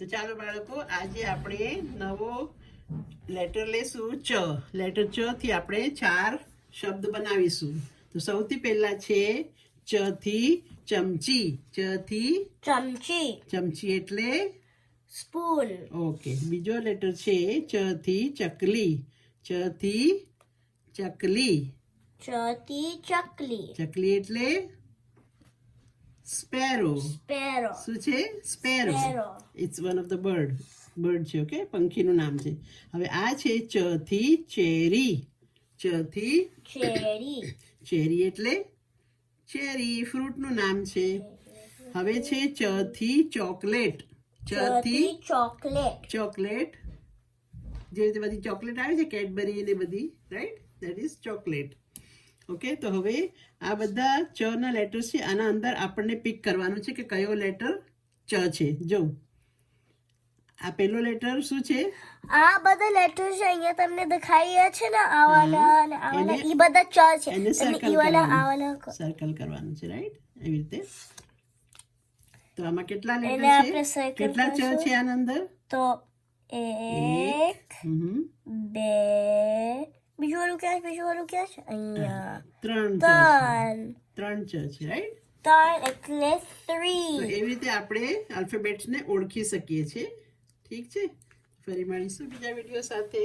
તો ચાલો બાળકો, આજે આપણે નવો લેટર લેશું ચ. લેટર ચ થી આપણે 4 શબ્દ બનાવીશું. તો સૌથી પહેલા છે ચ થી ચમચી. ચ થી ચમચી. ચમચી એટલે સ્પૂન. ઓકે. બીજો લેટર છે ચ થી ચકલી. ચ થી ચકલી. ચ થી ચકલી. ચકલી એટલે સ્પેરો. સ્પેરો. શું છે? Sparrow. Sparrow. It's one of the bird છે. ઓકે, પંખીનું નામ છે. હવે આ છે ચ થી ચેરી. ચ થી ચેરી. ચેરી એટલે ચેરી, ફ્રૂટનું નામ છે. હવે છે ચ થી ચોકલેટ. ચ થી ચોકલેટ. ચોકલેટ, જે રીતે બધી ચોકલેટ આવે છે, કેડબરી ને બધી, right? That is chocolate. Okay, તો હવે આ બધા ચ ના લેટર્સ છે. આના અંદર આપણને પિક કરવાનું છે કે કયો લેટર ચ છે. જો આ પહેલો લેટર શું છે? આ બધા લેટર્સ અહીંયા તમને દેખાઈ છે ને, આવાલા અને આવાલા, ઈ બધા ચ છે. એને અને સર્કલ ઈ વાલા આવાલા સર્કલ કરવાનું છે, રાઈટ? એવી રીતે. તો આમાં કેટલા એને લેટર આપણે છે? circle કેટલા ચ કરશું. છે આના અંદર? તો 1 2, બીજું વાળું ક્યાં છે? બીજું વાળું ક્યાં છે? અહીંયા 3 ચ છે. 3 3 ચ છે, રાઈટ? 3 એટલે તો 3. એવી રીતે આપણે આલ્ફાબેટ્સને ઓળખી શકીએ છીએ. ઠીક છે? ફરી મળીશું બીજા વિડીયો સાથે.